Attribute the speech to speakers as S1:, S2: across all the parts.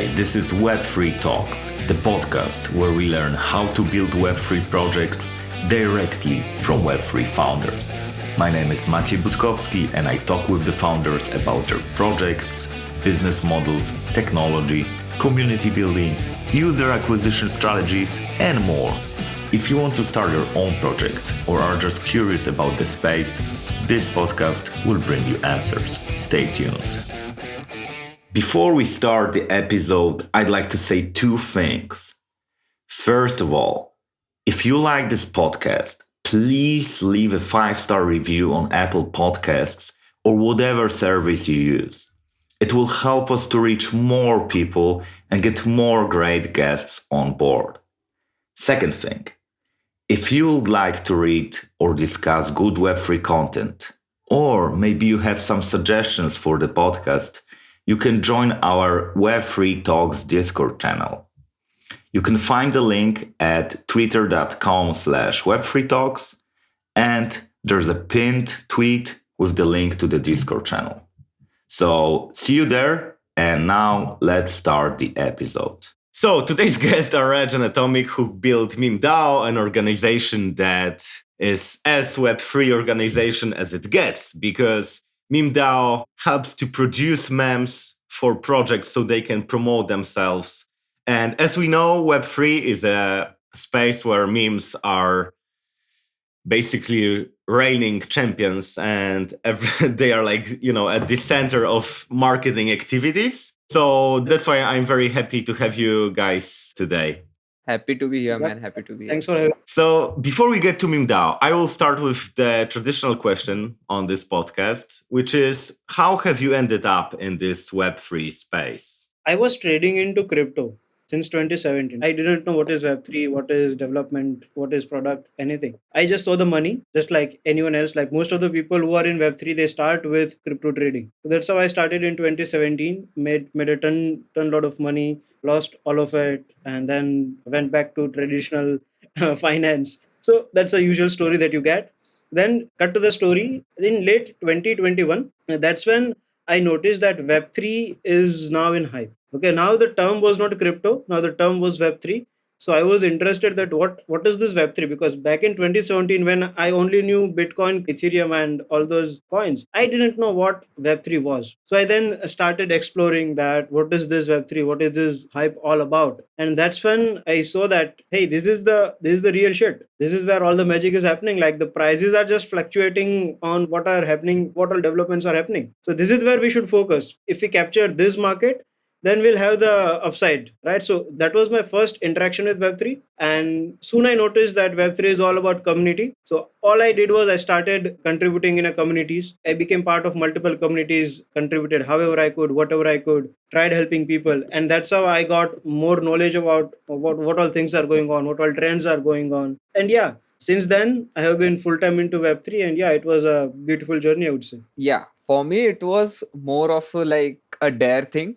S1: Hi, this is Web3 Talks, the podcast where we learn how to build Web3 projects directly from Web3 founders. My name is Maciej Budkowski and I talk with the founders about their projects, business models, technology, community building, user acquisition strategies, and more. If you want to start your own project or are just curious about the space, this podcast will bring you answers. Stay tuned. Before we start the episode, I'd like to say two things. First of all, if you like this podcast, please leave a 5-star review on Apple Podcasts or whatever service you use. It will help us to reach more people and get more great guests on board. Second thing, if you would like to read or discuss good Web3 content, or maybe you have some suggestions for the podcast, you can join our Web3 Talks Discord channel. You can find the link at twitter.com/Web3Talks, and there's a pinned tweet with the link to the Discord channel. So see you there, and now let's start the episode. So today's guests are Raj&Atomic, who built MemeDAO, an organization that is as Web3 organization as it gets, because MemeDAO helps to produce memes for projects so they can promote themselves. And as we know, Web3 is a space where memes are basically reigning champions, and they are at the center of marketing activities. So that's why I'm very happy to have you guys today.
S2: Happy to be here, man. Happy to be here.
S3: Thanks for having me.
S1: So before we get to MemeDAO, I will start with the traditional question on this podcast, which is, how have you ended up in this Web3 space?
S3: I was trading into crypto since 2017. I didn't know what is Web3, what is development, what is product, anything. I just saw the money, just like anyone else. Like most of the people who are in Web3, they start with crypto trading. So that's how I started in 2017, made a ton lot of money, lost all of it, and then went back to traditional finance. So that's a usual story that you get. Then cut to the story. In late 2021, that's when I noticed that Web3 is now in hype. Okay, now the term was not crypto, now the term was Web3. So I was interested that what is this Web3? Because back in 2017, when I only knew Bitcoin, Ethereum, and all those coins, I didn't know what Web3 was. So I then started exploring that, what is this Web3? What is this hype all about? And that's when I saw that, hey, this is the real shit. This is where all the magic is happening. Like the prices are just fluctuating on what are happening, what all developments are happening. So this is where we should focus. If we capture this market, then we'll have the upside, right? So that was my first interaction with Web3. And soon I noticed that Web3 is all about community. So all I did was I started contributing in a communities. I became part of multiple communities, contributed however I could, whatever I could, tried helping people. And that's how I got more knowledge about what all things are going on, what all trends are going on. And yeah, since then, I have been full-time into Web3, and yeah, it was a beautiful journey, I would say.
S2: Yeah, for me, it was more of a dare thing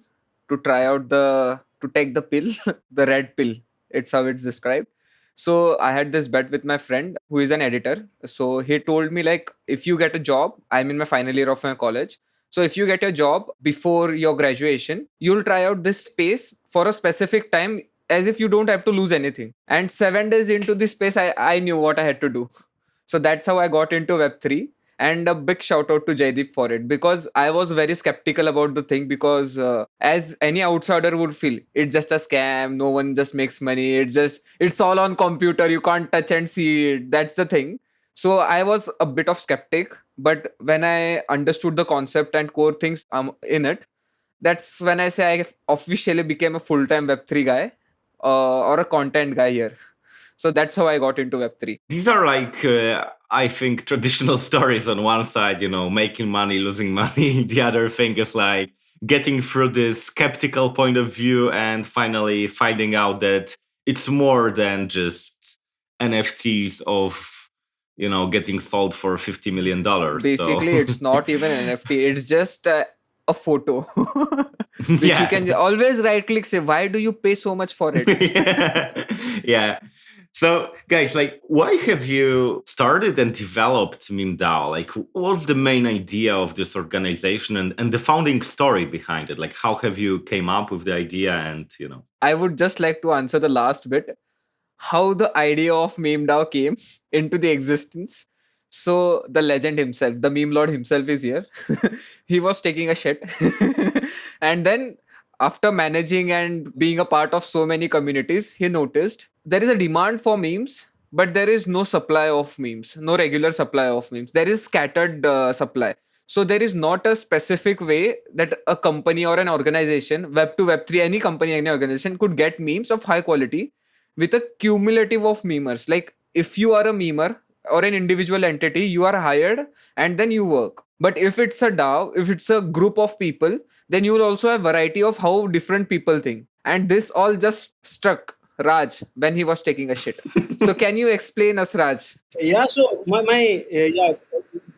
S2: to try out to take the pill, the red pill. It's how it's described. So I had this bet with my friend who is an editor. So he told me if you get a job, I'm in my final year of my college. So if you get a job before your graduation, you'll try out this space for a specific time as if you don't have to lose anything. And 7 days into this space, I knew what I had to do. So that's how I got into Web3. And a big shout out to Jaideep for it, because I was very skeptical about the thing, because as any outsider would feel, it's just a scam. No one just makes money. It's all on computer. You can't touch and see it. That's the thing. So I was a bit of skeptic, but when I understood the concept and core things in it, that's when I say I officially became a full-time Web3 guy or a content guy here. So that's how I got into Web3.
S1: These are I think, traditional stories on one side, making money, losing money. The other thing is getting through this skeptical point of view and finally finding out that it's more than just NFTs of, getting sold for $50 million.
S2: Basically, It's not even an NFT. It's just a photo. Which you can always right-click, say, why do you pay so much for it?
S1: Yeah. So, guys, like, why have you started and developed MemeDAO? Like, what's the main idea of this organization and the founding story behind it? Like, how have you came up with the idea and,
S2: I would just like to answer the last bit. How the idea of MemeDAO came into the existence. So the legend himself, the meme lord himself is here. He was taking a shit. And then after managing and being a part of so many communities, he noticed there is a demand for memes, but there is no supply of memes, no regular supply of memes. There is scattered supply. So there is not a specific way that a company or an organization, Web2, Web3, any company, any organization could get memes of high quality with a cumulative of memers. Like if you are a memer or an individual entity, you are hired and then you work. But if it's a DAO, if it's a group of people, then you will also have variety of how different people think. And this all just struck Raj when he was taking a shit. So can you explain us, Raj?
S3: Yeah, so yeah,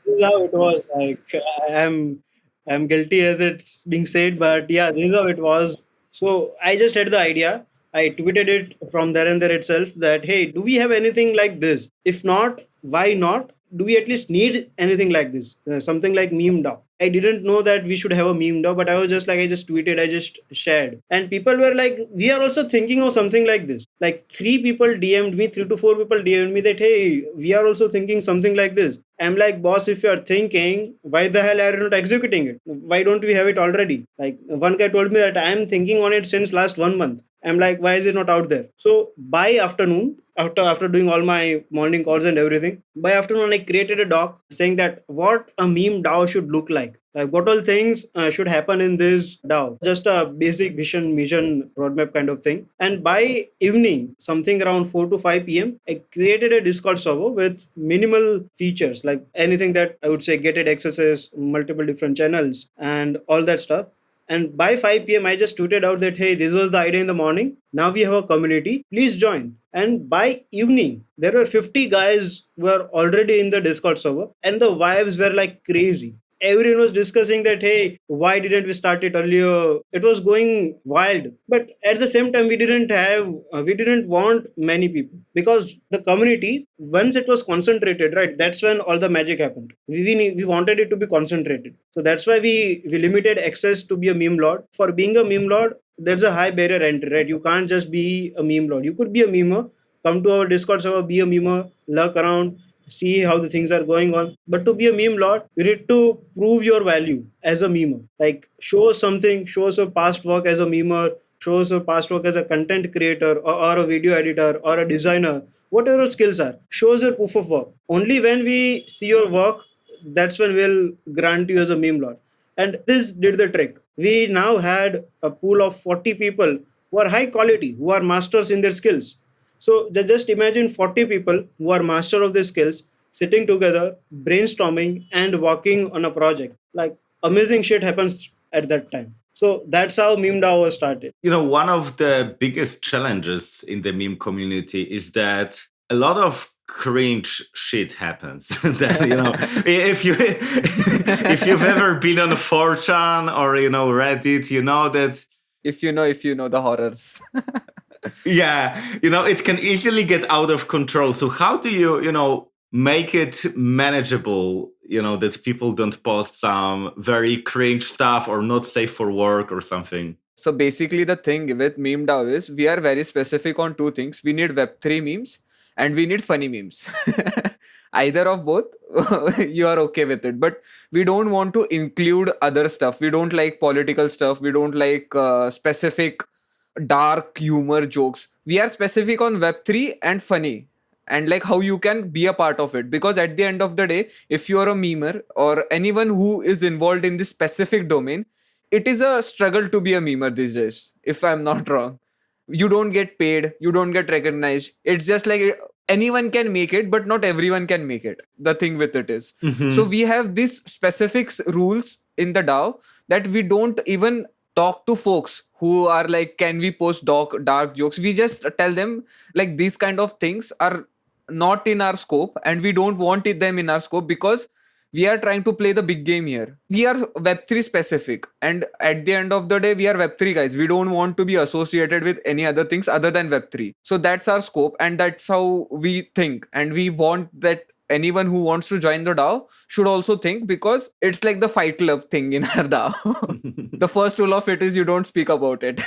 S3: this is how it was. Like I'm guilty as it's being said, but yeah, this is how it was. So I just had the idea. I tweeted it from there and there itself that hey, do we have anything like this? If not, why not? Do we at least need anything like this? Something like MemeDAO. I didn't know that we should have a MemeDAO, but I was just like, I just tweeted, I just shared. And people were like, we are also thinking of something like this. Like three people DM'd me, 3 to 4 people DM'd me that, hey, we are also thinking something like this. I'm like, boss, if you're thinking, why the hell are you not executing it? Why don't we have it already? Like one guy told me that I'm thinking on it since last 1 month. I'm like, why is it not out there? So by afternoon, after doing all my morning calls and everything, by afternoon I created a doc saying that what a meme DAO should look like what all things should happen in this DAO, just a basic vision, mission, roadmap kind of thing. And by evening, something around 4 to 5 p.m., I created a Discord server with minimal features, like anything that I would say gated accesses, multiple different channels, and all that stuff. And by 5 p.m., I just tweeted out that, hey, this was the idea in the morning. Now we have a community. Please join. And by evening, there were 50 guys who were already in the Discord server, and the vibes were like crazy. Everyone was discussing that, hey, why didn't we start it earlier? It was going wild. But at the same time, we didn't want many people because the community, once it was concentrated, right, that's when all the magic happened. We wanted it to be concentrated. So that's why we limited access to be a meme lord. For being a meme lord, there's a high barrier entry, right? You can't just be a meme lord. You could be a memer, come to our Discord server, be a memer, lurk around, see how the things are going on. But to be a meme lord, you need to prove your value as a memer. Like show something, show us a past work as a memer, show us a past work as a content creator or a video editor or a designer, whatever your skills are. Show us your proof of work. Only when we see your work, that's when we'll grant you as a meme lord. And this did the trick. We now had a pool of 40 people who are high quality, who are masters in their skills. So just imagine 40 people who are master of their skills sitting together, brainstorming and working on a project. Like amazing shit happens at that time. So that's how MemeDAO was started.
S1: One of the biggest challenges in the meme community is that a lot of cringe shit happens. That if you've ever been on 4chan or Reddit, you know that
S2: If you know the horrors.
S1: yeah, it can easily get out of control. So how do you make it manageable, that people don't post some very cringe stuff or not safe for work or something?
S2: So basically, the thing with MemeDAO is we are very specific on two things. We need Web3 memes and we need funny memes. Either of both, you are okay with it. But we don't want to include other stuff. We don't like political stuff. We don't like specific dark humor jokes. We are specific on Web3 and funny and like how you can be a part of it. Because at the end of the day, if you are a memer or anyone who is involved in this specific domain, it is a struggle to be a memer these days, if I'm not wrong. You don't get paid, you don't get recognized. It's just like anyone can make it, but not everyone can make it. The thing with it is. So we have these specific rules in the DAO that we don't even talk to folks who are like, can we post dark jokes? We just tell them like these kind of things are not in our scope and we don't want them in our scope because We are trying to play the big game here. We are Web3 specific, and at the end of the day, we are Web3 guys. We don't want to be associated with any other things other than Web3. So that's our scope, and that's how we think. And we want that anyone who wants to join the DAO should also think, because it's like the Fight Club thing in our DAO. The first rule of it is you don't speak about it.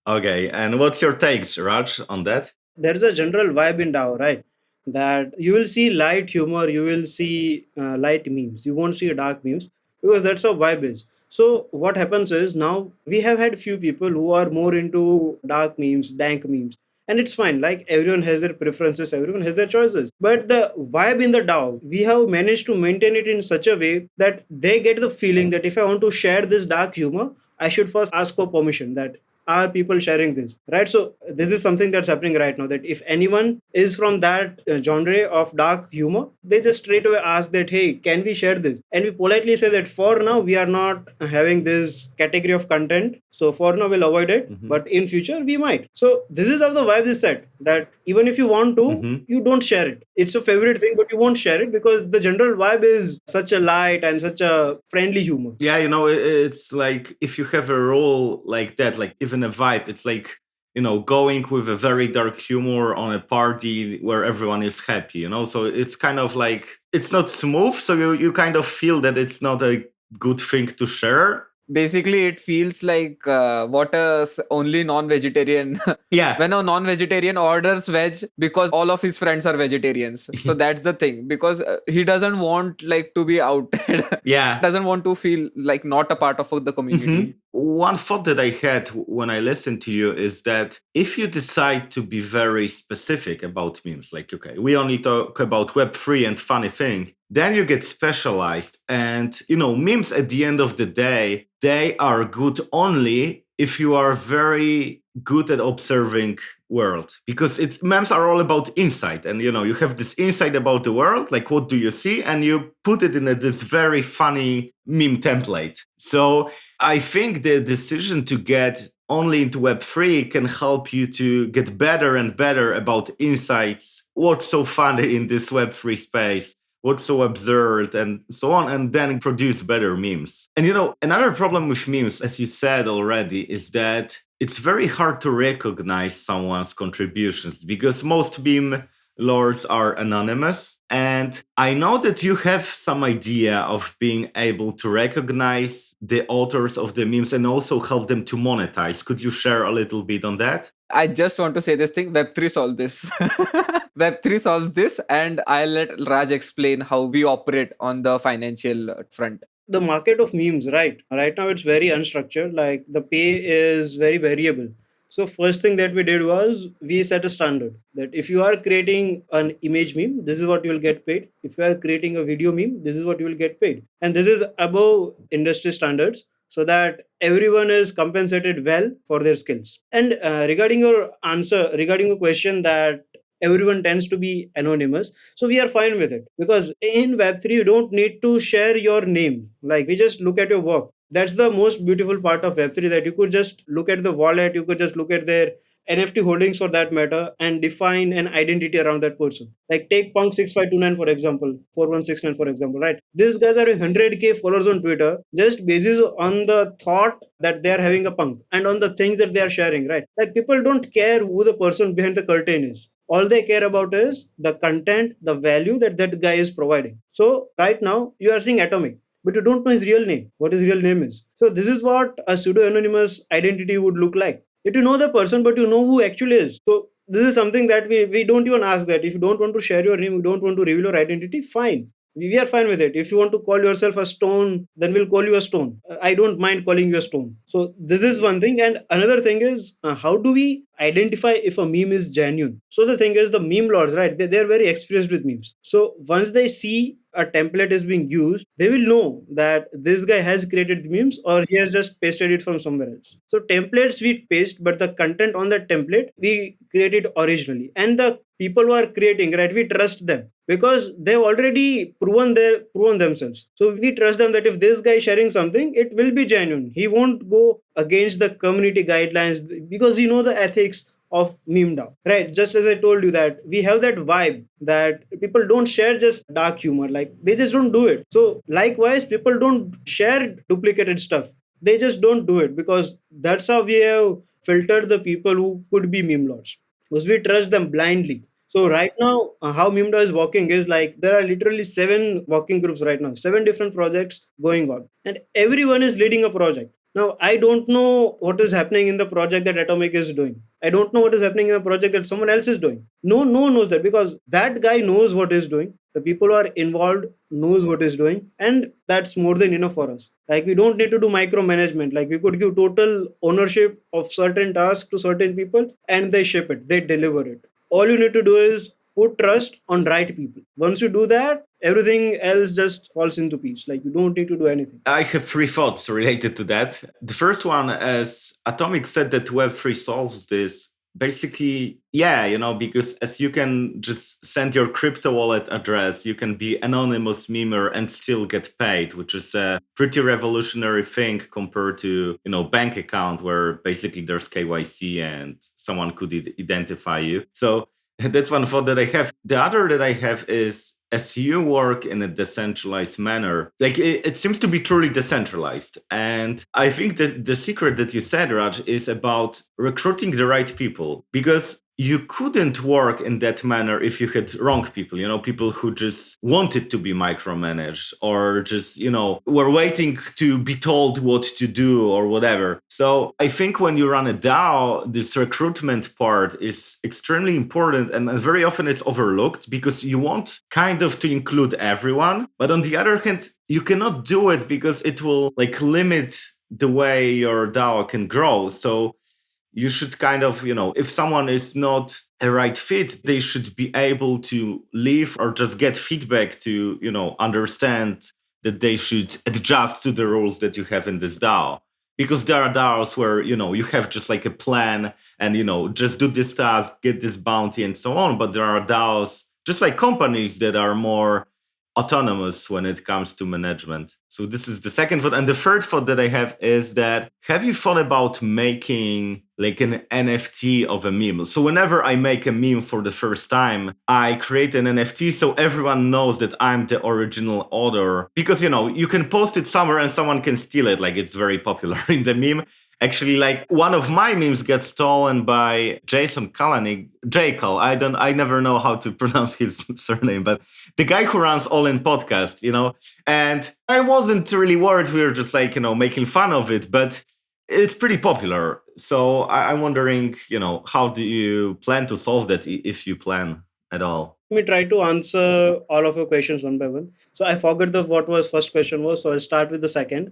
S1: Okay, and what's your take, Raj, on that?
S3: There's a general vibe in DAO, right? That you will see light humor, you will see light memes, you won't see dark memes, because that's how vibe is. So what happens is, now we have had few people who are more into dark memes, dank memes, and it's fine. Like, everyone has their preferences, everyone has their choices. But the vibe in the DAO, we have managed to maintain it in such a way that they get the feeling that if I want to share this dark humor, I should first ask for permission, that are people sharing this, right? So this is something that's happening right now, that if anyone is from that genre of dark humor, they just straight away ask that, hey, can we share this? And we politely say that for now we are not having this category of content, so for now we'll avoid it. But in future we might. So this is how the vibe is set, that even if you want to, you don't share it. It's a favorite thing, but you won't share it, because the general vibe is such a light and such a friendly humor.
S1: Yeah, it's like, if you have a role like that, like even a vibe, it's like, going with a very dark humor on a party where everyone is happy, so it's kind of like, it's not smooth, so you kind of feel that it's not a good thing to share.
S2: Basically, it feels like what only non-vegetarian.
S1: Yeah.
S2: When a non-vegetarian orders veg because all of his friends are vegetarians. So that's the thing, because he doesn't want like to be outed.
S1: Yeah.
S2: Doesn't want to feel like not a part of the community.
S1: One thought that I had when I listened to you is that if you decide to be very specific about memes, like, okay, we only talk about Web3 and funny thing, then you get specialized. And, memes at the end of the day, they are good only if you are very good at observing world, because memes are all about insight, and you have this insight about the world, like what do you see, and you put it in this very funny meme template. So I think the decision to get only into Web3 can help you to get better and better about insights, what's so funny in this Web3 space, what's so absurd, and so on, and then produce better memes. And another problem with memes, as you said already, is that it's very hard to recognize someone's contributions, because most meme lords are anonymous. And I know that you have some idea of being able to recognize the authors of the memes and also help them to monetize. Could you share a little bit on that?
S2: I just want to say this thing, Web3 solves this. Web3 solves this, and I'll let Raj explain how we operate on the financial front.
S3: The market of memes, right now it's very unstructured. Like, the pay is very variable. So first thing that we did was, we set a standard that if you are creating an image meme, this is what you will get paid. If you are creating a video meme, this is what you will get paid. And this is above industry standards, so that everyone is compensated well for their skills. And regarding your question that everyone tends to be anonymous, so we are fine with it, because in Web3 you don't need to share your name. Like, we just look at your work. That's the most beautiful part of Web3, that you could just look at the wallet, you could just look at their NFT holdings for that matter, and define an identity around that person. Like, take Punk6529 for example, 4169 for example, right? These guys are 100k followers on Twitter, just basis on the thought that they are having a punk and on the things that they are sharing, right? Like, people don't care who the person behind the curtain is. All they care about is the content, the value that that guy is providing. So right now you are seeing Atomic, but you don't know his real name, what his real name is. So this is what a pseudo-anonymous identity would look like. That you know the person, but you know who actually is. So this is something that we don't even ask that. If you don't want to share your name, you don't want to reveal your identity, fine. We are fine with it. If you want to call yourself a stone, then we'll call you a stone. I don't mind calling you a stone. So this is one thing. And another thing is, how do we identify if a meme is genuine? So the thing is, the meme lords, right? They're very experienced with memes. So once they see a template is being used, they will know that this guy has created the memes or he has just pasted it from somewhere else. So templates we paste, but the content on that template we created originally. And the people who are creating, right, we trust them because they've already proven themselves. So we trust them that if this guy is sharing something, it will be genuine. He won't go against the community guidelines because the ethics of MemeDAO, right? Just as I told you that we have that vibe that people don't share just dark humor, like they just don't do it. So likewise, people don't share duplicated stuff. They just don't do it because that's how we have filtered the people who could be meme lords, because we trust them blindly. So right now, how MemeDAO is working is like there are literally 7 working groups right now, 7 different projects going on, and everyone is leading a project. Now, I don't know what is happening in the project that Atomic is doing. I don't know what is happening in a project that someone else is doing. No one knows that because that guy knows what he's doing. The people who are involved knows what he's doing, and that's more than enough for us. Like we don't need to do micromanagement. Like we could give total ownership of certain tasks to certain people, and they ship it, they deliver it. All you need to do is put trust on right people. Once you do that, everything else just falls into peace. Like you don't need to do anything.
S1: I have 3 thoughts related to that. The first one, as Atomic said that Web3 solves this, basically, yeah, because as you can just send your crypto wallet address, you can be anonymous memer and still get paid, which is a pretty revolutionary thing compared to, bank account where basically there's KYC and someone could identify you. So that's one thought that I have. The other that I have is, as you work in a decentralized manner, like it seems to be truly decentralized. And I think that the secret that you said, Raj, is about recruiting the right people, because you couldn't work in that manner if you had wrong people, people who just wanted to be micromanaged or just, were waiting to be told what to do or whatever. So I think when you run a DAO, this recruitment part is extremely important, and very often it's overlooked because you want kind of to include everyone. But on the other hand, you cannot do it because it will limit the way your DAO can grow. So you should kind of, if someone is not a right fit, they should be able to leave or just get feedback to, understand that they should adjust to the rules that you have in this DAO. Because there are DAOs where, you have just a plan and, just do this task, get this bounty and so on. But there are DAOs, just like companies, that are more autonomous when it comes to management. So this is the second thought. And the third thought that I have is that, have you thought about making an NFT of a meme? So whenever I make a meme for the first time, I create an NFT so everyone knows that I'm the original author. Because, you can post it somewhere and someone can steal it. It's very popular in the meme. Actually, one of my memes gets stolen by Jason Kalanick, Jackal. I never know how to pronounce his surname, but the guy who runs All In Podcast, and I wasn't really worried. We were just making fun of it, but it's pretty popular. So I'm wondering, how do you plan to solve that if you plan at all?
S3: Let me try to answer all of your questions one by one. So I forgot what was first question was, so I'll start with the second.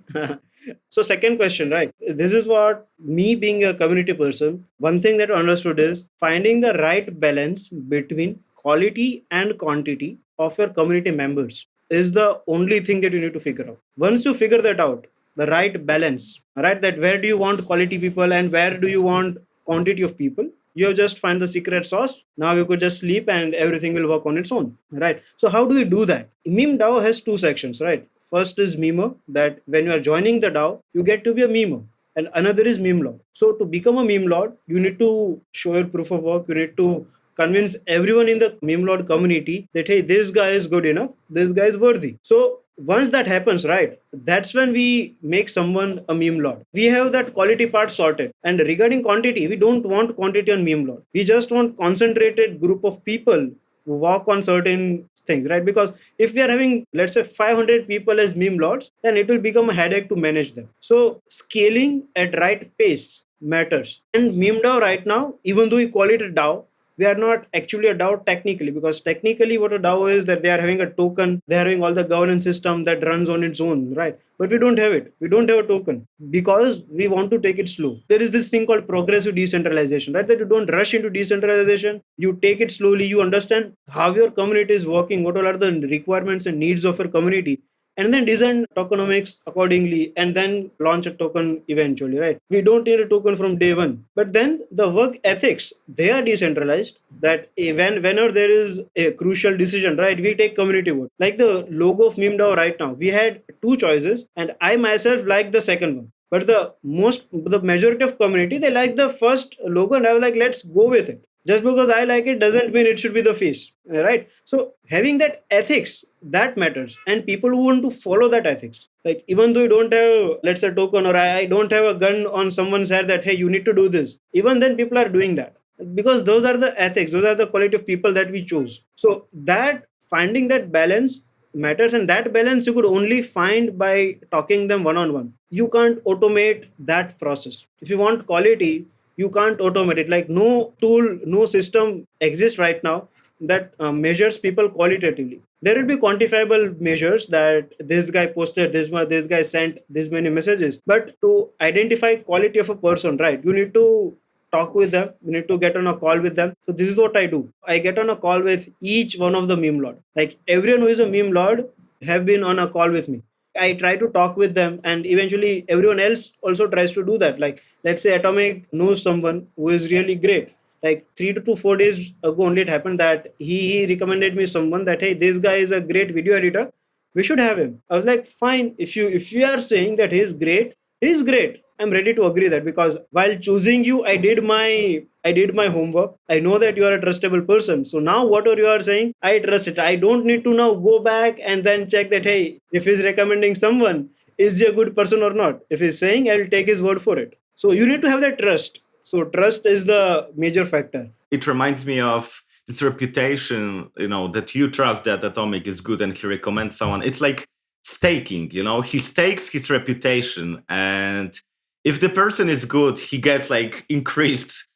S3: So second question, right? This is what me being a community person, one thing that I understood is finding the right balance between quality and quantity of your community members is the only thing that you need to figure out. Once you figure that out, the right balance, right? That where do you want quality people and where do you want quantity of people? You just find the secret sauce. Now you could just sleep and everything will work on its own, right? So how do we do that? MemeDAO has 2 sections, right? First is memer, that when you are joining the DAO, you get to be a memer. And another is meme lord. So to become a meme lord, you need to show your proof of work. You need to convince everyone in the meme lord community that, hey, this guy is good enough. This guy is worthy. So once that happens, right, that's when we make someone a meme lord. We have that quality part sorted. And regarding quantity, we don't want quantity on meme lord. We just want concentrated group of people who work on certain things, right? Because if we are having, let's say, 500 people as meme lords, then it will become a headache to manage them. So scaling at right pace matters. And MemeDAO right now, even though we call it a DAO, we are not actually a DAO technically, because technically what a DAO is that they are having a token, they are having all the governance system that runs on its own, right? But we don't have it. We don't have a token because we want to take it slow. There is this thing called progressive decentralization, right? That you don't rush into decentralization. You take it slowly. You understand how your community is working, what all are the requirements and needs of your community, and then design tokenomics accordingly, and then launch a token eventually, right? We don't need a token from day one. But then the work ethics, they are decentralized, that whenever there is a crucial decision, right, we take community vote. Like the logo of MemeDAO right now, we had 2 choices, and I myself like the second one. But the majority of community, they like the first logo, and I was like, let's go with it. Just because I like it doesn't mean it should be the face, right? So having that ethics, that matters, and people who want to follow that ethics. Like even though you don't have, let's say, token, or I don't have a gun on someone's head that hey, you need to do this. Even then, people are doing that because those are the ethics, those are the quality of people that we choose. So that finding that balance matters, and that balance you could only find by talking them one on one. You can't automate that process. If you want quality, you can't automate it. Like no tool, no system exists right now that measures people qualitatively. There will be quantifiable measures that this guy posted this much, this guy sent this many messages, but to identify quality of a person, right, you need to talk with them, you need to get on a call with them. So this is what I do. I get on a call with each one of the meme lord. Like everyone who is a meme lord have been on a call with me. I try to talk with them, and eventually everyone else also tries to do that. Like let's say Atomic knows someone who is really great. Like 3 to 4 days ago only it happened that he recommended me someone that hey, this guy is a great video editor, we should have him. I was like, fine, if you are saying that he's great, I'm ready to agree that, because while choosing you, I did my homework. I know that you are a trustable person. So now whatever you are saying, I trust it. I don't need to now go back and then check that hey, if he's recommending someone, is he a good person or not? If he's saying, I will take his word for it. So you need to have that trust. So trust is the major factor.
S1: It reminds me of this reputation, that you trust that Atomic is good and he recommends someone. It's like staking, he stakes his reputation, and if the person is good, he gets like increased,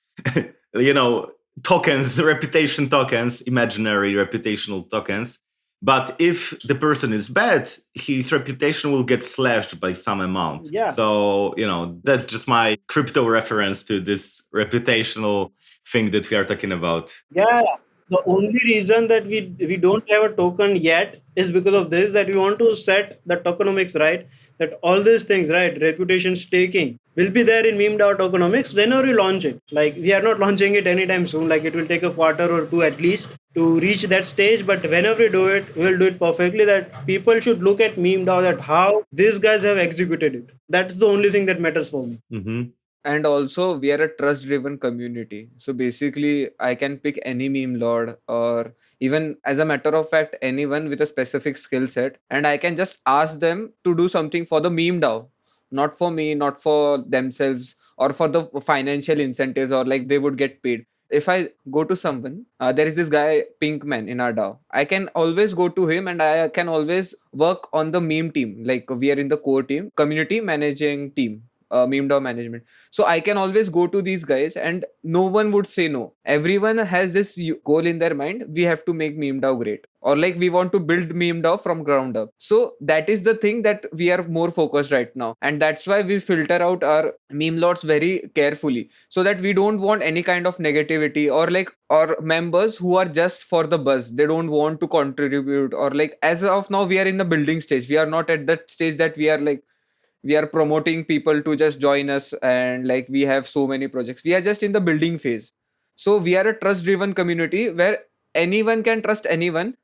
S1: tokens, reputation tokens, imaginary reputational tokens. But if the person is bad, his reputation will get slashed by some amount.
S3: Yeah.
S1: So, that's just my crypto reference to this reputational thing that we are talking about.
S3: Yeah. The only reason that we don't have a token yet is because of this, that we want to set the tokenomics right, that all these things, right, reputation staking will be there in MemeDAO tokenomics whenever we launch it. Like we are not launching it anytime soon. Like it will take a quarter or two at least to reach that stage. But whenever we do it, we will do it perfectly. That people should look at MemeDAO, that how these guys have executed it. That's the only thing that matters for me.
S1: Mm-hmm.
S2: And also we are a trust driven community, so basically I can pick any meme lord, or even as a matter of fact anyone with a specific skill set, and I can just ask them to do something for the meme dao, not for me, not for themselves or for the financial incentives, or like they would get paid. If I go to someone, there is this guy Pinkman in our DAO, I can always go to him and I can always work on the meme team. Like we are in the core team, community managing team, MemeDAO management. So I can always go to these guys and no one would say no. Everyone has this goal in their mind. We have to make MemeDAO great, or like we want to build MemeDAO from ground up. So that is the thing that we are more focused right now. And that's why we filter out our meme lots very carefully, so that we don't want any kind of negativity, or members who are just for the buzz. They don't want to contribute, or like as of now we are in the building stage. We are not at that stage that we are promoting people to just join us, and like we have so many projects. We are just in the building phase. So we are a trust driven community where anyone can trust anyone,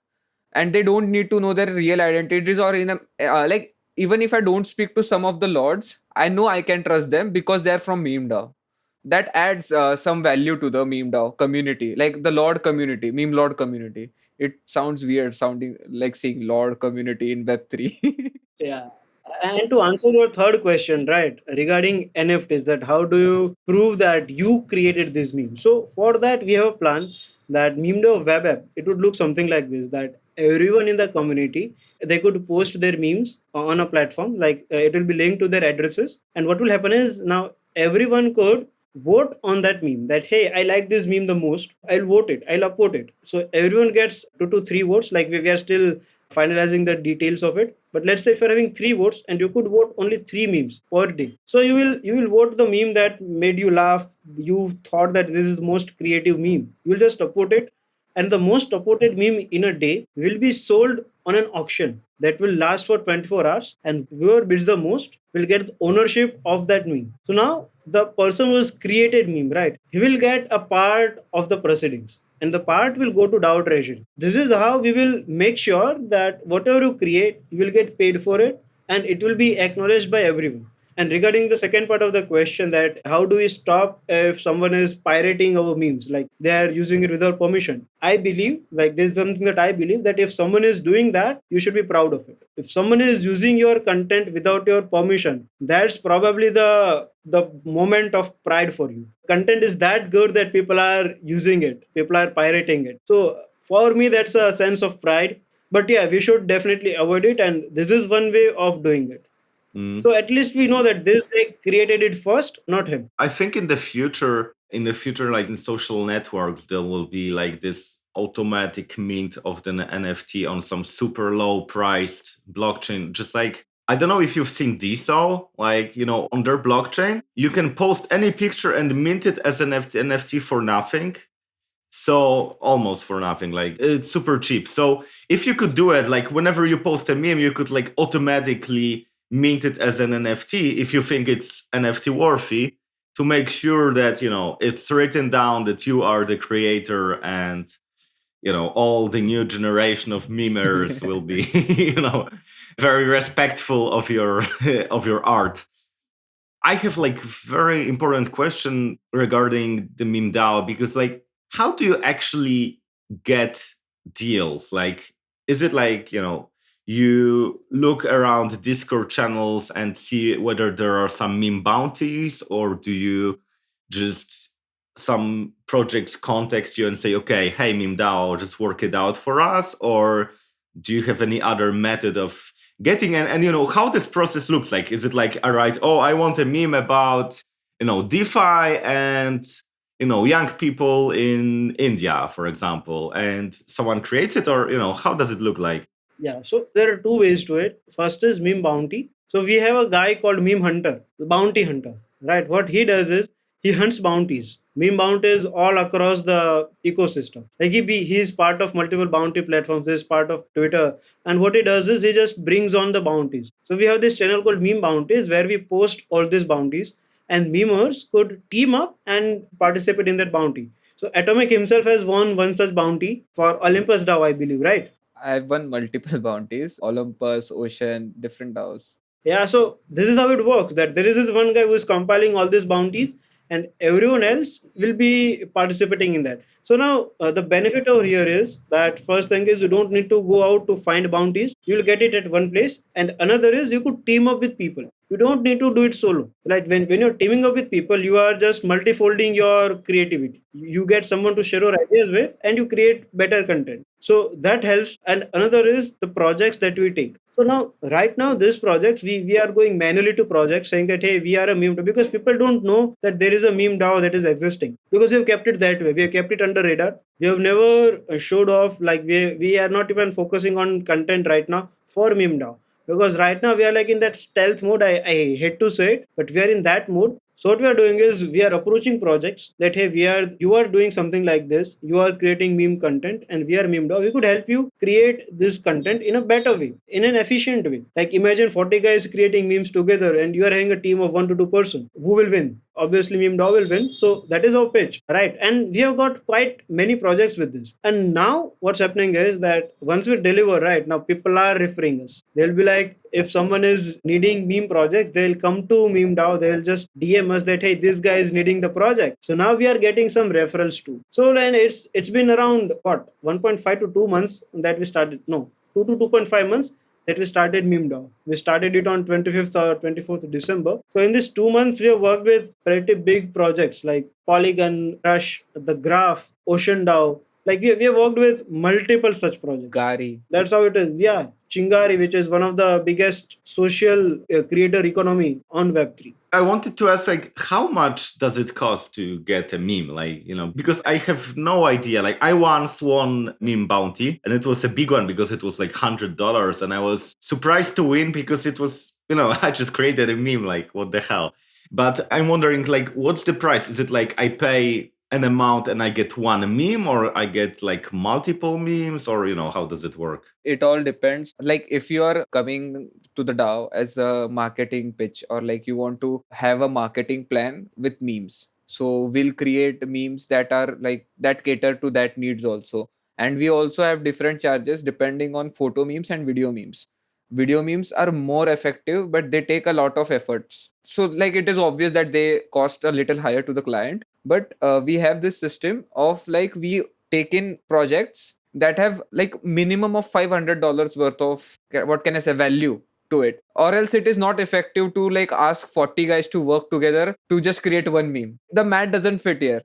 S2: and they don't need to know their real identities, or in a like even if I don't speak to some of the lords, I know I can trust them because they're from MemeDAO. That adds some value to the MemeDAO community, like the lord community, meme lord community. It sounds weird sounding like saying lord community in web3.
S3: Yeah. And to answer your third question, right, regarding NFTs, that how do you prove that you created this meme? So for that, we have a plan that MemeDAO web app, it would look something like this, that everyone in the community, they could post their memes on a platform, like it will be linked to their addresses. And what will happen is now everyone could vote on that meme, that hey, I like this meme the most, I'll vote it, I'll upvote it. So everyone gets 2 to 3 votes. Like we are still finalizing the details of it, but let's say if you're having 3 votes and you could vote only 3 memes per day, so you will vote the meme that made you laugh, you thought that this is the most creative meme, you will just upvote it, and the most upvoted meme in a day will be sold on an auction that will last for 24 hours, and whoever bids the most will get ownership of that meme. So now the person who has created meme, right, he will get a part of the proceedings, and the part will go to DAO treasury. This is how we will make sure that whatever you create, you will get paid for it, and it will be acknowledged by everyone. And regarding the second part of the question, that how do we stop if someone is pirating our memes, like they are using it without permission? I believe, like this is something that I believe, that if someone is doing that, you should be proud of it. If someone is using your content without your permission, that's probably the moment of pride for you. Content is that good that people are using it, people are pirating it. So for me, that's a sense of pride. But yeah, we should definitely avoid it, and this is one way of doing it. So at least we know that this guy created it first, not him.
S1: I think in the future, like in social networks, there will be like this automatic mint of the NFT on some super low priced blockchain. Just like, I don't know if you've seen DSO, like, on their blockchain, you can post any picture and mint it as an NFT for nothing. So almost for nothing, like it's super cheap. So if you could do it, like whenever you post a meme, you could like automatically mint it as an NFT if you think it's NFT worthy, to make sure that it's written down that you are the creator, and all the new generation of memers will be very respectful of your of your art. I have like very important question regarding the MemeDAO, because like, how do you actually get deals? Like, is it like, you look around Discord channels and see whether there are some meme bounties, or do you just, some projects contact you and say, okay, hey, MemeDAO, just work it out for us? Or do you have any other method of getting, and how this process looks like? Is it like, all right, oh, I want a meme about DeFi and young people in India, for example, and someone creates it, or how does it look like?
S3: Yeah, so there are two ways to it. First is meme bounty. So we have a guy called Meme Hunter, the bounty hunter, right? What he does is he hunts bounties. Meme bounties all across the ecosystem. Like he's part of multiple bounty platforms. He's part of Twitter, and what he does is he just brings on the bounties. So we have this channel called Meme Bounties where we post all these bounties, and memers could team up and participate in that bounty. So Atomic himself has won one such bounty for Olympus DAO, I believe, right?
S2: I've won multiple bounties, Olympus, Ocean, different DAOs.
S3: Yeah, so this is how it works, that there is this one guy who is compiling all these bounties, and everyone else will be participating in that. So now the benefit over here is that first thing is you don't need to go out to find bounties. You will get it at one place. And another is you could team up with people. You don't need to do it solo. Like when you're teaming up with people, you are just multifolding your creativity. You get someone to share your ideas with, and you create better content. So that helps. And another is the projects that we take. So now, right now, this project, we are going manually to projects saying that, hey, we are a meme DAO, because people don't know that there is a meme DAO that is existing, because we have kept it that way. We have kept it under radar. We have never showed off, like we are not even focusing on content right now for meme DAO, because right now we are like in that stealth mode. I hate to say it, but we are in that mode. So what we are doing is we are approaching projects that, hey, you are doing something like this, you are creating meme content, and we are meme DAO. We could help you create this content in a better way, in an efficient way. Like imagine 40 guys creating memes together, and you are having a team of 1 to 2 person. Who will win? Obviously meme DAO will win. So that is our pitch, right? And we have got quite many projects with this. And now what's happening is that once we deliver, right, now people are referring us. They'll be like, if someone is needing meme projects, they'll come to meme DAO. They'll just DM us that, hey, this guy is needing the project. So now we are getting some referrals too. So then it's been around what, 1.5 to 2 months that we started. No, 2 to 2.5 months that we started MemeDAO. We started it on 25th or 24th December. So in these 2 months, we have worked with pretty big projects like Polygon, Rush, The Graph, Ocean DAO. Like we have worked with multiple such projects.
S2: Gari.
S3: That's how it is. Yeah, Chingari, which is one of the biggest social creator economy on Web3.
S1: I wanted to ask, like, how much does it cost to get a meme? Like, because I have no idea. Like, I once won meme bounty, and it was a big one because it was like $100, and I was surprised to win because it was, I just created a meme. Like, what the hell? But I'm wondering, like, what's the price? Is it like I pay an amount and I get one meme, or I get like multiple memes, or how does it work?
S2: It all depends. Like if you are coming to the DAO as a marketing pitch, or like you want to have a marketing plan with memes, so we'll create memes that are like that cater to that needs also. And we also have different charges depending on photo memes and video memes. video memes are more effective, but they take a lot of efforts. So like it is obvious that they cost a little higher to the client, but we have this system of like we take in projects that have like minimum of $500 worth of, what can I say, value to it, or else it is not effective to like ask 40 guys to work together to just create one meme. The math doesn't fit here.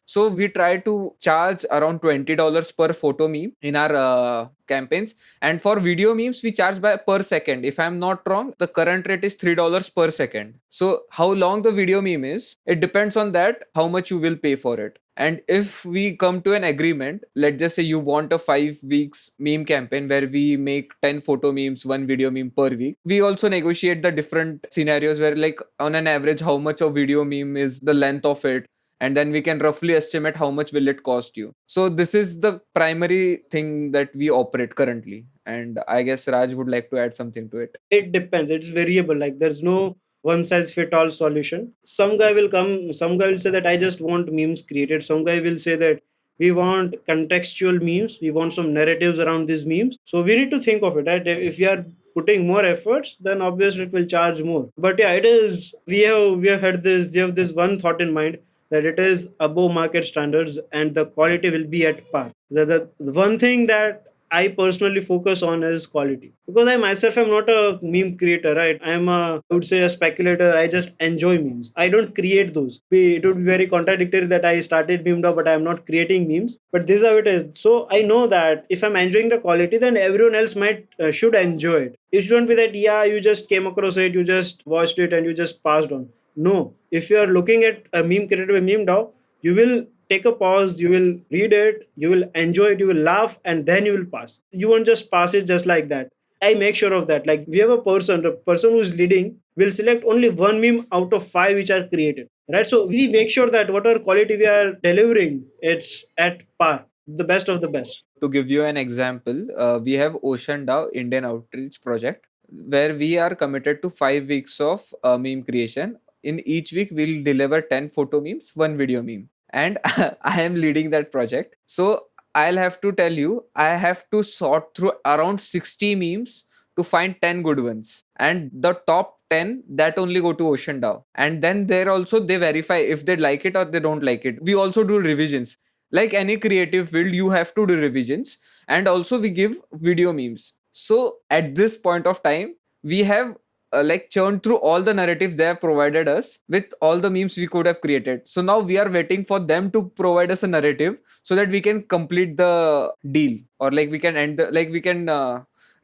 S2: So we try to charge around $20 per photo meme in our campaigns. And for video memes, we charge by per second. If I'm not wrong, the current rate is $3 per second. So how long the video meme is, it depends on that, how much you will pay for it. And if we come to an agreement, let's just say you want a 5 weeks meme campaign where we make 10 photo memes, one video meme per week. We also negotiate the different scenarios where like on an average, how much a video meme is, the length of it, and then we can roughly estimate how much will it cost you. So this is the primary thing that we operate currently, and I guess Raj would like to add something to it.
S3: It depends. It's variable. Like there's no one size fit all solution. Some guy will come, some guy will say that I just want memes created. Some guy will say that we want contextual memes, we want some narratives around these memes. So we need to think of it, right? If we are putting more efforts, then obviously it will charge more. But yeah, it is, we have had this, we have this one thought in mind, that it is above market standards and the quality will be at par. The one thing that I personally focus on is quality, because I myself am not a meme creator, right? I would say a speculator. I just enjoy memes. I don't create those. It would be very contradictory that I started MemeDAO, but I am not creating memes. But this is how it is. So I know that if I'm enjoying the quality, then everyone else might should enjoy it. It shouldn't be that yeah, you just came across it, you just watched it, and you just passed on. No, if you are looking at a meme created by MemeDAO, you will take a pause, you will read it, you will enjoy it, you will laugh, and then you will pass. You won't just pass it just like that. I make sure of that. Like we have the person who's leading will select only one meme out of five which are created. Right. So we make sure that whatever quality we are delivering, it's at par, the best of the best.
S2: To give you an example, we have Ocean DAO, Indian Outreach Project, where we are committed to 5 weeks of meme creation. In each week, we'll deliver 10 photo memes, one video meme. And I am leading that project. So I'll have to tell you, I have to sort through around 60 memes to find 10 good ones. And the top 10 that only go to Ocean DAO. And then there also they verify if they like it or they don't like it. We also do revisions. Like any creative field, you have to do revisions. And also we give video memes. So at this point of time, we have like churned through all the narratives they have provided us with all the memes we could have created. So now we are waiting for them to provide us a narrative so that we can complete the deal, or like we can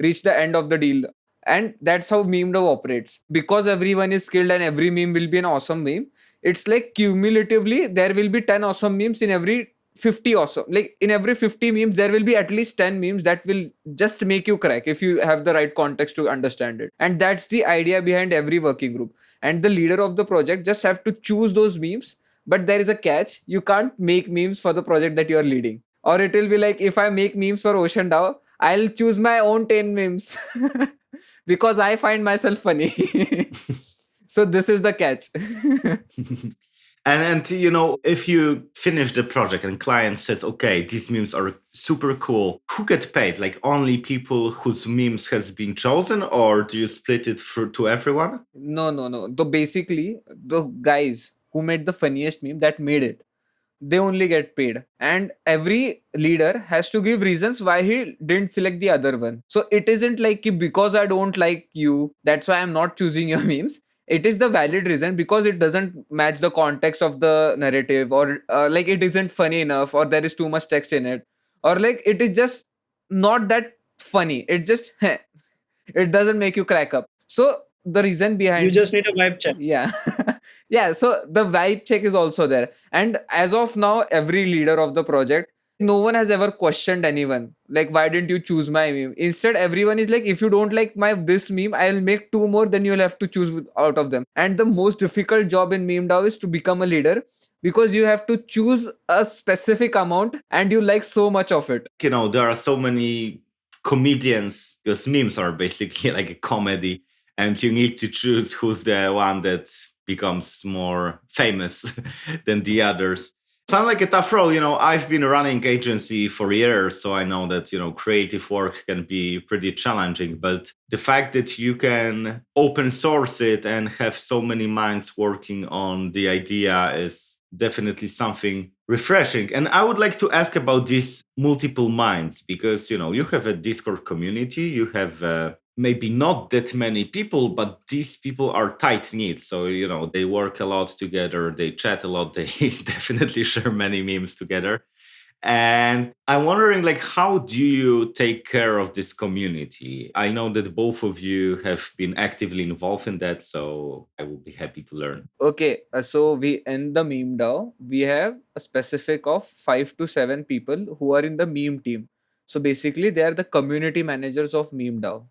S2: reach the end of the deal. And that's how MemeDAO operates. Because everyone is skilled and every meme will be an awesome meme, it's like cumulatively there will be 10 awesome memes in every 50 awesome. Like in every 50 memes, there will be at least 10 memes that will just make you crack if you have the right context to understand it. And that's the idea behind every working group. And the leader of the project just have to choose those memes. But there is a catch. You can't make memes for the project that you are leading. Or it will be like, if I make memes for Ocean DAO, I'll choose my own 10 memes because I find myself funny. So this is the catch.
S1: And you know, if you finish the project and client says, okay, these memes are super cool, who get paid? Like only people whose memes has been chosen, or do you split it to everyone?
S2: No. So basically, the guys who made the funniest meme that made it, they only get paid. And every leader has to give reasons why he didn't select the other one. So it isn't like because I don't like you, that's why I'm not choosing your memes. It is the valid reason because it doesn't match the context of the narrative, or like it isn't funny enough, or there is too much text in it, or like it is just not that funny. It just it doesn't make you crack up. So the reason behind,
S3: You just need a vibe check.
S2: yeah. Yeah, so the vibe check is also there. And as of now, every leader of the project, no one has ever questioned anyone like, why didn't you choose my meme? Instead, everyone is like, if you don't like my this meme, I'll make two more, then you'll have to choose out of them. And the most difficult job in MemeDAO is to become a leader, because you have to choose a specific amount and you like so much of it.
S1: You know, there are so many comedians, because memes are basically like a comedy, and you need to choose who's the one that becomes more famous than the others. Sound like a tough role. I've been running agency for years, so I know that, creative work can be pretty challenging. But the fact that you can open source it and have so many minds working on the idea is definitely something refreshing. And I would like to ask about these multiple minds, because, you have a Discord community, you have maybe not that many people, but these people are tight knit. So, they work a lot together, they chat a lot, they definitely share many memes together. And I'm wondering, how do you take care of this community? I know that both of you have been actively involved in that, so I will be happy to learn.
S2: Okay, so we in the meme DAO, we have a specific of 5 to 7 people who are in the meme team. So basically, they are the community managers of meme DAO.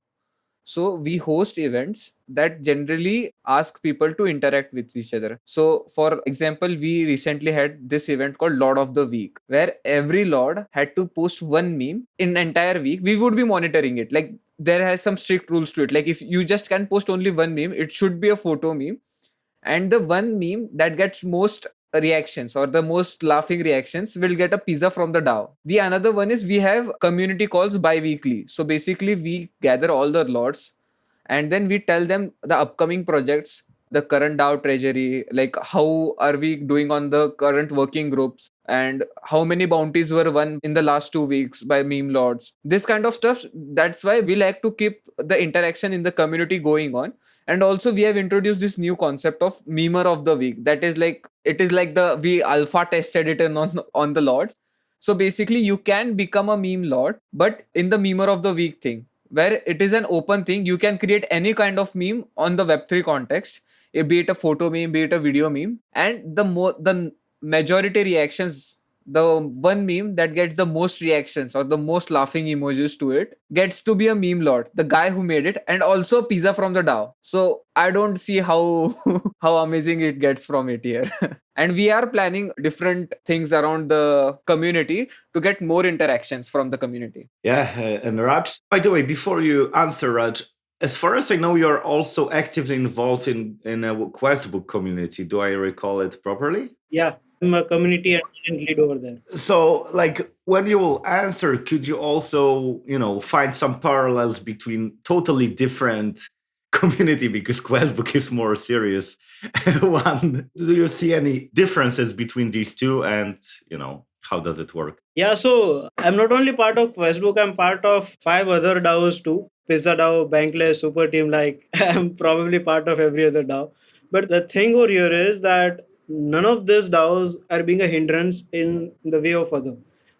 S2: So we host events that generally ask people to interact with each other. So for example, we recently had this event called Lord of the Week, where every Lord had to post one meme in an entire week. We would be monitoring it. Like there has some strict rules to it. Like if you just can post only one meme, it should be a photo meme. And the one meme that gets most reactions or the most laughing reactions will get a pizza from the DAO. The another one is we have community calls bi-weekly. So basically we gather all the lords and then we tell them the upcoming projects, the current DAO treasury, like how are we doing on the current working groups and how many bounties were won in the last 2 weeks by meme lords. This kind of stuff. That's why we like to keep the interaction in the community going on. And also we have introduced this new concept of memer of the week. That is like it is like the we alpha tested it on the lords. So basically you can become a meme lord, but in the memer of the week thing, where it is an open thing, you can create any kind of meme on the Web3 context, be it a photo meme, be it a video meme, and the majority reactions, the one meme that gets the most reactions or the most laughing emojis to it gets to be a meme lord, the guy who made it, and also pizza from the DAO. So I don't see how how amazing it gets from it here. And we are planning different things around the community to get more interactions from the community.
S1: Yeah, and Raj, by the way, before you answer, Raj, as far as I know, you're also actively involved in a Questbook community. Do I recall it properly?
S3: Yeah, I'm a community and lead over there.
S1: So, when you will answer, could you also, find some parallels between totally different community, because Questbook is more serious one. Do you see any differences between these two, and how does it work?
S3: Yeah, so I'm not only part of Facebook, I'm part of 5 other DAOs too. Pizza DAO, Bankless, Super Team, like I'm probably part of every other DAO. But the thing over here is that none of these DAOs are being a hindrance in the way of other.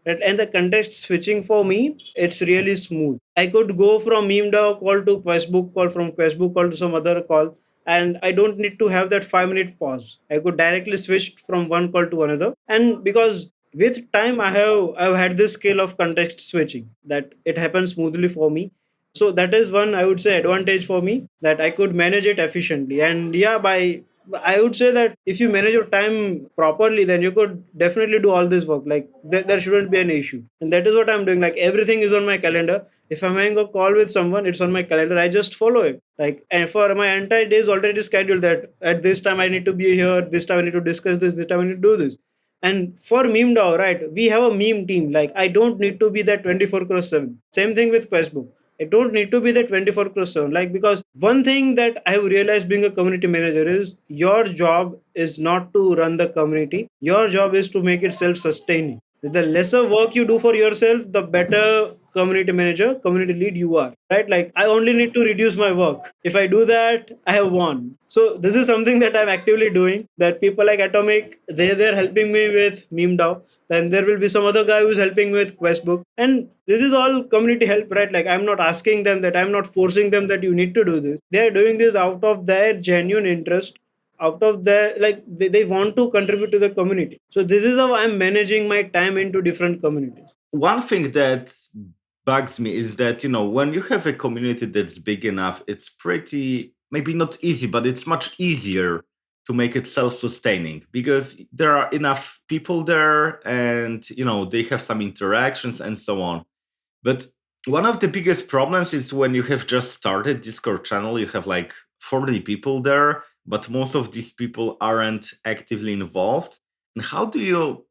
S3: Right? And the context switching for me, it's really smooth. I could go from MemeDAO call to Facebook call, from Facebook call to some other call, and I don't need to have that 5 minute pause. I could directly switch from one call to another. And because with time I've had this skill of context switching that it happens smoothly for me. So that is one, I would say, advantage for me, that I could manage it efficiently. And yeah, by I would say that if you manage your time properly, then you could definitely do all this work. Like there shouldn't be an issue, and that is what I'm doing. Like everything is on my calendar. If I'm having a call with someone, it's on my calendar. I just follow it. Like, and for my entire day is already scheduled that at this time I need to be here. This time I need to discuss this time I need to do this. And for MemeDAO, right, we have a meme team. Like I don't need to be there 24/7. Same thing with Facebook. I don't need to be there 24/7. Like, because one thing that I have realized being a community manager is your job is not to run the community. Your job is to make it self-sustaining. The lesser work you do for yourself, the better community manager, community lead you are. Right? Like I only need to reduce my work. If I do that, I have won. So this is something that I'm actively doing. That people like Atomic, they're helping me with MemeDAO. Then there will be some other guy who's helping with Questbook. And this is all community help, right? Like I'm not asking them that, I'm not forcing them that you need to do this. They're doing this out of their genuine interest, out of their, like they want to contribute to the community. So this is how I'm managing my time into different communities.
S1: One thing that bugs me is that, when you have a community that's big enough, it's pretty, maybe not easy, but it's much easier to make it self-sustaining, because there are enough people there and, they have some interactions and so on. But one of the biggest problems is when you have just started Discord channel, you have like 40 people there, but most of these people aren't actively involved. And how do you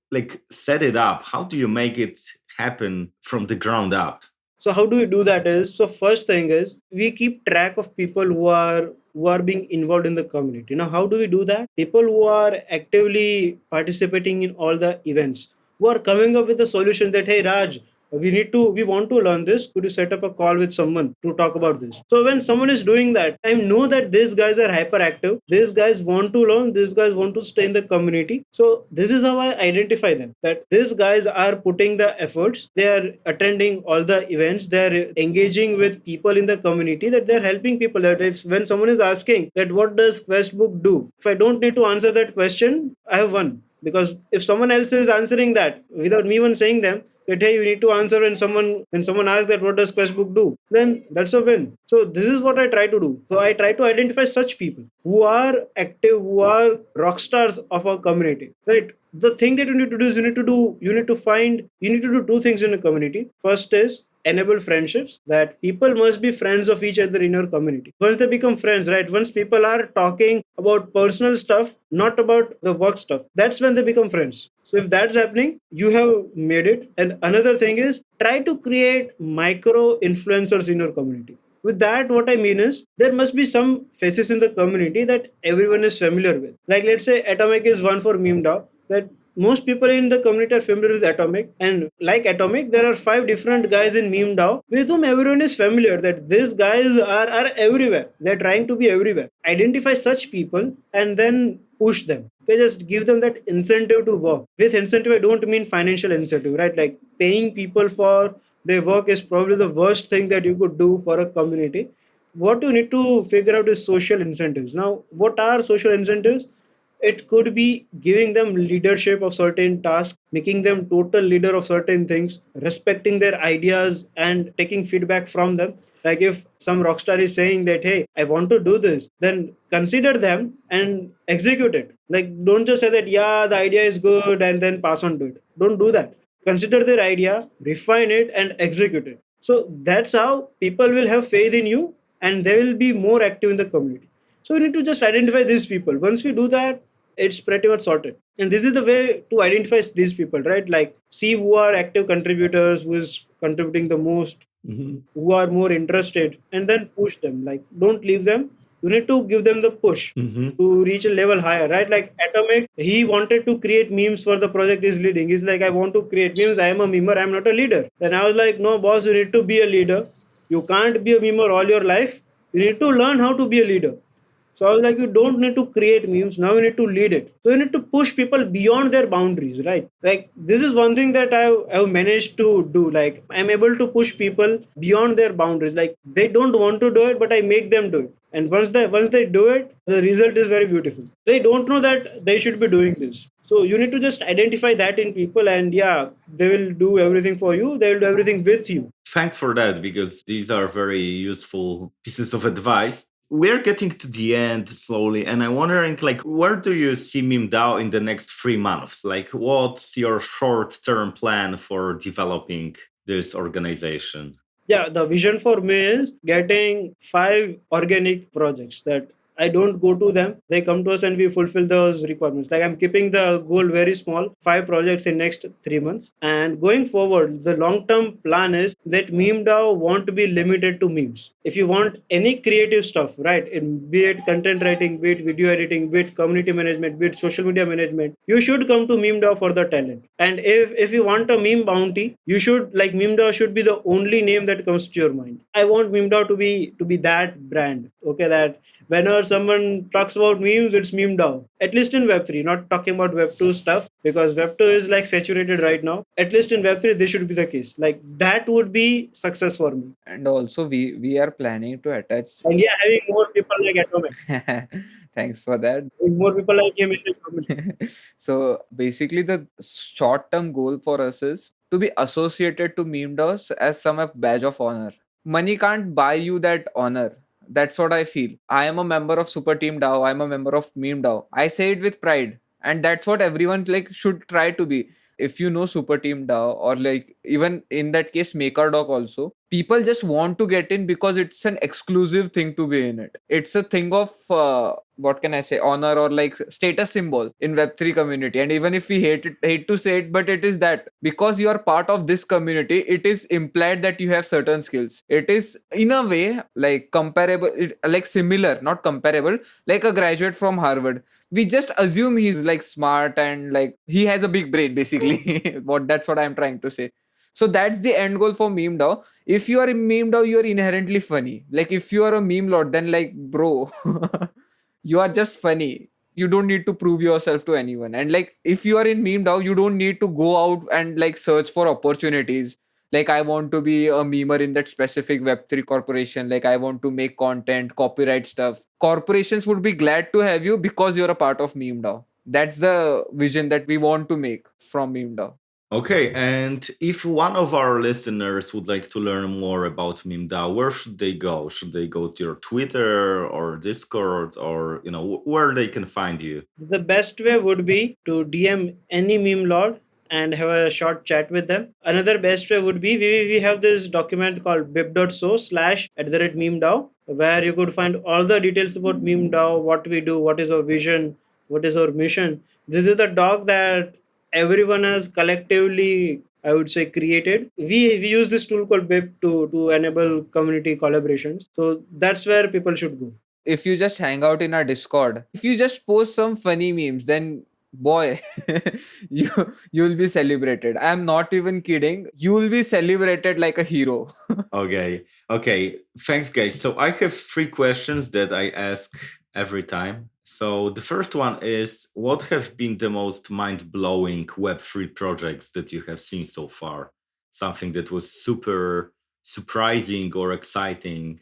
S1: set it up? How do you make it happen from the ground up?
S3: So how do we do that is, so first thing is we keep track of people who are being involved in the community. Now how do we do that? People who are actively participating in all the events, who are coming up with a solution that, hey Raj, we want to learn this, could you set up a call with someone to talk about this? So when someone is doing that, I know that these guys are hyperactive, these guys want to learn, these guys want to stay in the community. So this is how I identify them, that these guys are putting the efforts, they are attending all the events, they are engaging with people in the community, that they're helping people. That if when someone is asking that what does Questbook do, if I don't need to answer that question, I have won. Because if someone else is answering that without me even saying them that, hey, you need to answer when someone asks that what does Questbook do, then that's a win. So this is what I try to do. So I try to identify such people who are active, who are rock stars of our community, right? The thing that you need to do is you need to do two things in a community. First is enable friendships, that people must be friends of each other in your community. Once they become friends, right, once people are talking about personal stuff, not about the work stuff, that's when they become friends. So if that's happening, you have made it. And another thing is try to create micro influencers in your community. With that, what I mean is there must be some faces in the community that everyone is familiar with. Like let's say Atomic is one for MemeDAO, that most people in the community are familiar with Atomic. And like Atomic, there are 5 different guys in MemeDAO with whom everyone is familiar, that these guys are everywhere. They're trying to be everywhere. Identify such people and then push them. Okay, just give them that incentive to work. With incentive, I don't mean financial incentive, right? Like paying people for their work is probably the worst thing that you could do for a community. What you need to figure out is social incentives. Now, what are social incentives? It could be giving them leadership of certain tasks, making them total leader of certain things, respecting their ideas and taking feedback from them. Like if some rockstar is saying that, hey, I want to do this, then consider them and execute it. Like don't just say that, yeah, the idea is good and then pass on to it. Don't do that. Consider their idea, refine it and execute it. So that's how people will have faith in you and they will be more active in the community. So we need to just identify these people. Once we do that, it's pretty much sorted. And this is the way to identify these people, right? Like see who are active contributors, who is contributing the most, who are more interested, and then push them. Like don't leave them. You need to give them the push to reach a level higher, right? Like Atomic, he wanted to create memes for the project he's leading. He's like, I want to create memes. I am a memer. I'm not a leader. Then I was like, no, boss, you need to be a leader. You can't be a memer all your life. You need to learn how to be a leader. So I was like, you don't need to create memes. Now you need to lead it. So you need to push people beyond their boundaries, right? Like this is one thing that I've managed to do. Like I'm able to push people beyond their boundaries. Like they don't want to do it, but I make them do it. And once they do it, the result is very beautiful. They don't know that they should be doing this. So you need to just identify that in people, and yeah, they will do everything for you. They will do everything with you.
S1: Thanks for that, because these are very useful pieces of advice. We're getting to the end slowly, and I'm wondering, where do you see MemeDAO in the next 3 months? Like, what's your short-term plan for developing this organization?
S3: Yeah, the vision for me is getting 5 organic projects that I don't go to them. They come to us and we fulfill those requirements. Like I'm keeping the goal very small, 5 projects in next 3 months. And going forward, the long-term plan is that MemeDAO won't be limited to memes. If you want any creative stuff, right, be it content writing, be it video editing, be it community management, be it social media management, you should come to MemeDAO for the talent. And if you want a meme bounty, you should, like, MemeDAO should be the only name that comes to your mind. I want MemeDAO to be that brand. Okay, that whenever someone talks about memes, it's MemeDAO. At least in Web3, not talking about Web2 stuff, because Web2 is like saturated right now. At least in Web3, this should be the case. Like that would be success for me.
S2: And also we are planning to attach.
S3: And yeah, having more people like Atomic,
S2: Thanks for that.
S3: having more people like him in the community.
S2: So basically the short-term goal for us is to be associated to MemeDAOs as some badge of honor. Money can't buy you that honor. That's what I feel. I am a member of Super Team DAO. I'm a member of MemeDAO. I say it with pride. And that's what everyone should try to be. If you know Super Team DAO, or even in that case MakerDoc also, people just want to get in because it's an exclusive thing to be in it. It's a thing of what can I say, honor or like status symbol in Web3 community. And even if we hate to say it, but it is that because you are part of this community, it is implied that you have certain skills. It is in a way like comparable, like similar, not comparable, like a graduate from Harvard. We just assume he's like smart and like he has a big brain, basically. That's what I'm trying to say. So that's the end goal for MemeDAO. If you are in MemeDAO, you're inherently funny. Like if you are a meme lord, then like bro, you are just funny. You don't need to prove yourself to anyone. And like if you are in MemeDAO, you don't need to go out and like search for opportunities. Like I want to be a memer in that specific Web3 corporation. Like I want to make content, copyright stuff. Corporations would be glad to have you because you're a part of MemeDAO. That's the vision that we want to make from MemeDAO.
S1: Okay, and if one of our listeners would like to learn more about MemeDAO, where should they go? Should they go to your Twitter or Discord, or where they can find you?
S3: The best way would be to DM any meme lord and have a short chat with them. Another best way would be we have this document called bib.so/@memedao, where you could find all the details about MemeDAO, what we do, what is our vision, what is our mission. This is the doc that everyone has collectively, I would say, created. We use this tool called bib to enable community collaborations. So that's where people should go.
S2: If you just hang out in our Discord, if you just post some funny memes, then boy, you will be celebrated. I'm not even kidding. You will be celebrated like a hero.
S1: Okay. Thanks, guys. So I have 3 questions that I ask every time. So the first one is, what have been the most mind-blowing Web3 projects that you have seen so far? Something that was super surprising or exciting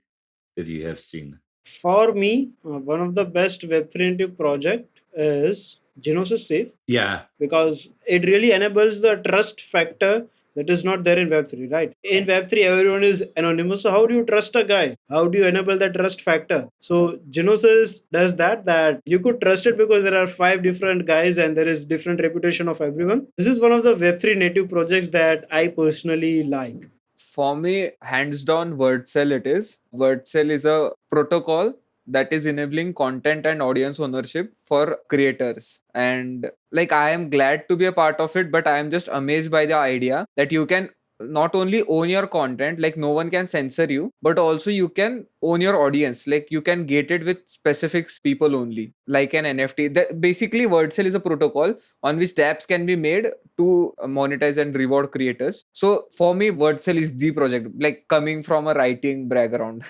S1: that you have seen?
S3: For me, one of the best Web3 native project is Genesis Safe,
S1: Yeah.
S3: because it really enables the trust factor that is not there in Web3, right? In Web3, everyone is anonymous. So how do you trust a guy? How do you enable that trust factor? So Genesis does that you could trust it because there are 5 different guys and there is different reputation of everyone. This is one of the Web3 native projects that I personally like.
S2: For me, hands down, WordCell it is. WordCell is a protocol that is enabling content and audience ownership for creators. And like I am glad to be a part of it, but I am just amazed by the idea that you can not only own your content, like no one can censor you, but also you can own your audience. Like you can gate it with specific people only, like an NFT. Basically, WordCell is a protocol on which dApps can be made to monetize and reward creators. So for me, WordCell is the project, like coming from a writing background.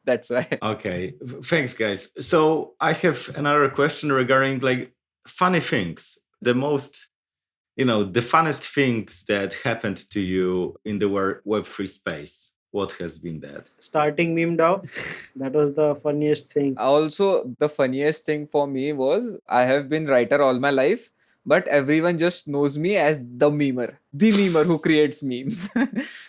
S2: That's why.
S1: Okay. Thanks, guys. So I have another question regarding like funny things. The most, the funnest things that happened to you in the Web3 space. What has been that?
S3: Starting MemeDAO, that was the funniest thing.
S2: Also, the funniest thing for me was I have been writer all my life, but everyone just knows me as the memer who creates memes.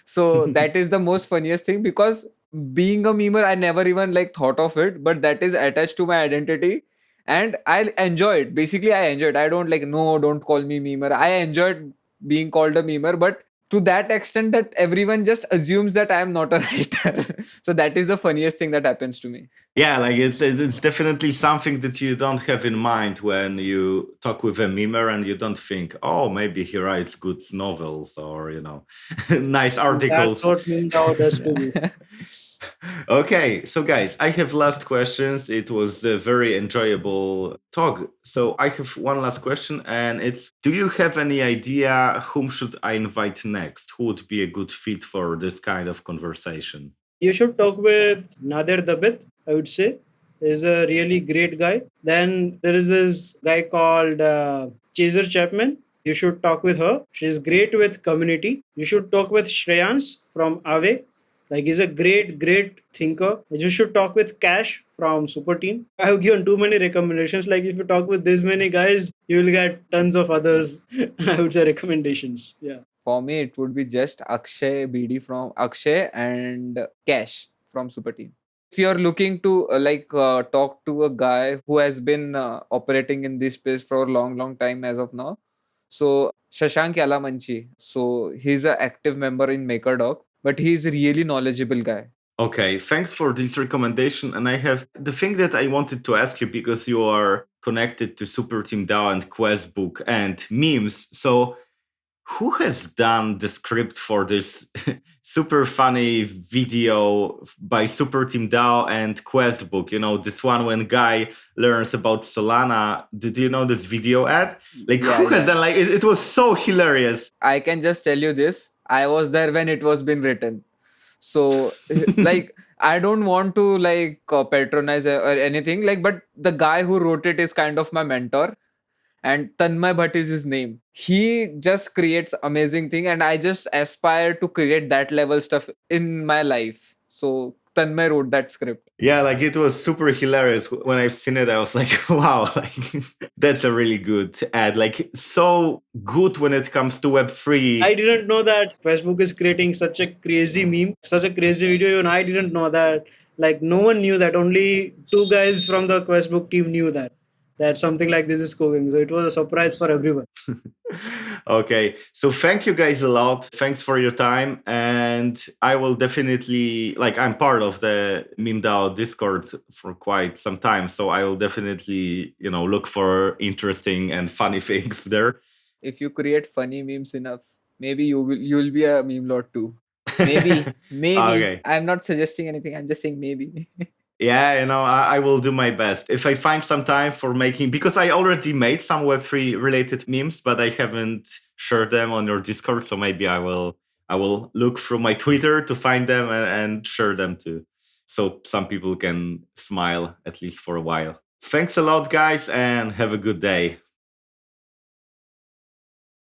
S2: So that is the most funniest thing, because being a memer, I never even like thought of it, but that is attached to my identity. And I enjoy it. Basically, I enjoy it. I don't like, no, don't call me memer. I enjoyed being called a memer, but to that extent that everyone just assumes that I am not a writer. So that is the funniest thing that happens to me.
S1: Yeah, like it's definitely something that you don't have in mind when you talk with a memer, and you don't think, oh, maybe he writes good novels or nice articles.
S3: That's what MemeDAO does to me.
S1: Okay, so guys, I have last questions. It was a very enjoyable talk. So I have one last question, and it's, do you have any idea whom should I invite next? Who would be a good fit for this kind of conversation?
S3: You should talk with Nader Dabit, I would say. He's a really great guy. Then there is this guy called Chaser Chapman. You should talk with her. She's great with community. You should talk with Shreyans from Aave. Like, he's a great thinker. You should talk with Cash from Super Team. I have given too many recommendations. Like, if you talk with this many guys, you will get tons of others, I would say, recommendations. Yeah.
S2: For me, it would be just Akshay BD from Akshay and Cash from Super Team. If you're looking to talk to a guy who has been operating in this space for a long time as of now, so Shashank Yalamanchi. So he's an active member in MakerDoc, but he's a really knowledgeable guy.
S1: Okay, thanks for this recommendation. And I have the thing that I wanted to ask you, because you are connected to Super Team DAO and Questbook and memes. So who has done the script for this super funny video by Super Team DAO and Questbook? You know, this one when guy learns about Solana. Did you know this video ad? Like,
S2: Yeah,
S1: who has
S2: yeah.
S1: done? Like, it was so hilarious.
S2: I can just tell you this. I was there when it was been written. So like I don't want to like patronize or anything like, but the guy who wrote it is kind of my mentor, and Tanmay Bhatt is his name. He just creates amazing thing, and I just aspire to create that level stuff in my life. So Tanmay wrote that script.
S1: Yeah, like it was super hilarious. When I've seen it, I was like, wow, like that's a really good ad. Like so good when it comes to Web3.
S3: I didn't know that Facebook is creating such a crazy meme, such a crazy video. And I didn't know that. Like no one knew that. Only two guys from the Facebook team knew that something like this is going. So it was a surprise for everyone.
S1: Okay, so thank you guys a lot. Thanks for your time, and I will definitely, like, I'm part of the MemeDAO Discord for quite some time, so I will definitely, look for interesting and funny things there.
S2: If you create funny memes enough, maybe you'll be a meme lord too. Maybe.
S1: Okay.
S2: I'm not suggesting anything. I'm just saying maybe.
S1: Yeah, I will do my best. If I find some time for making, because I already made some Web3 related memes, but I haven't shared them on your Discord. So maybe I will look through my Twitter to find them and share them too. So some people can smile at least for a while. Thanks a lot, guys, and have a good day.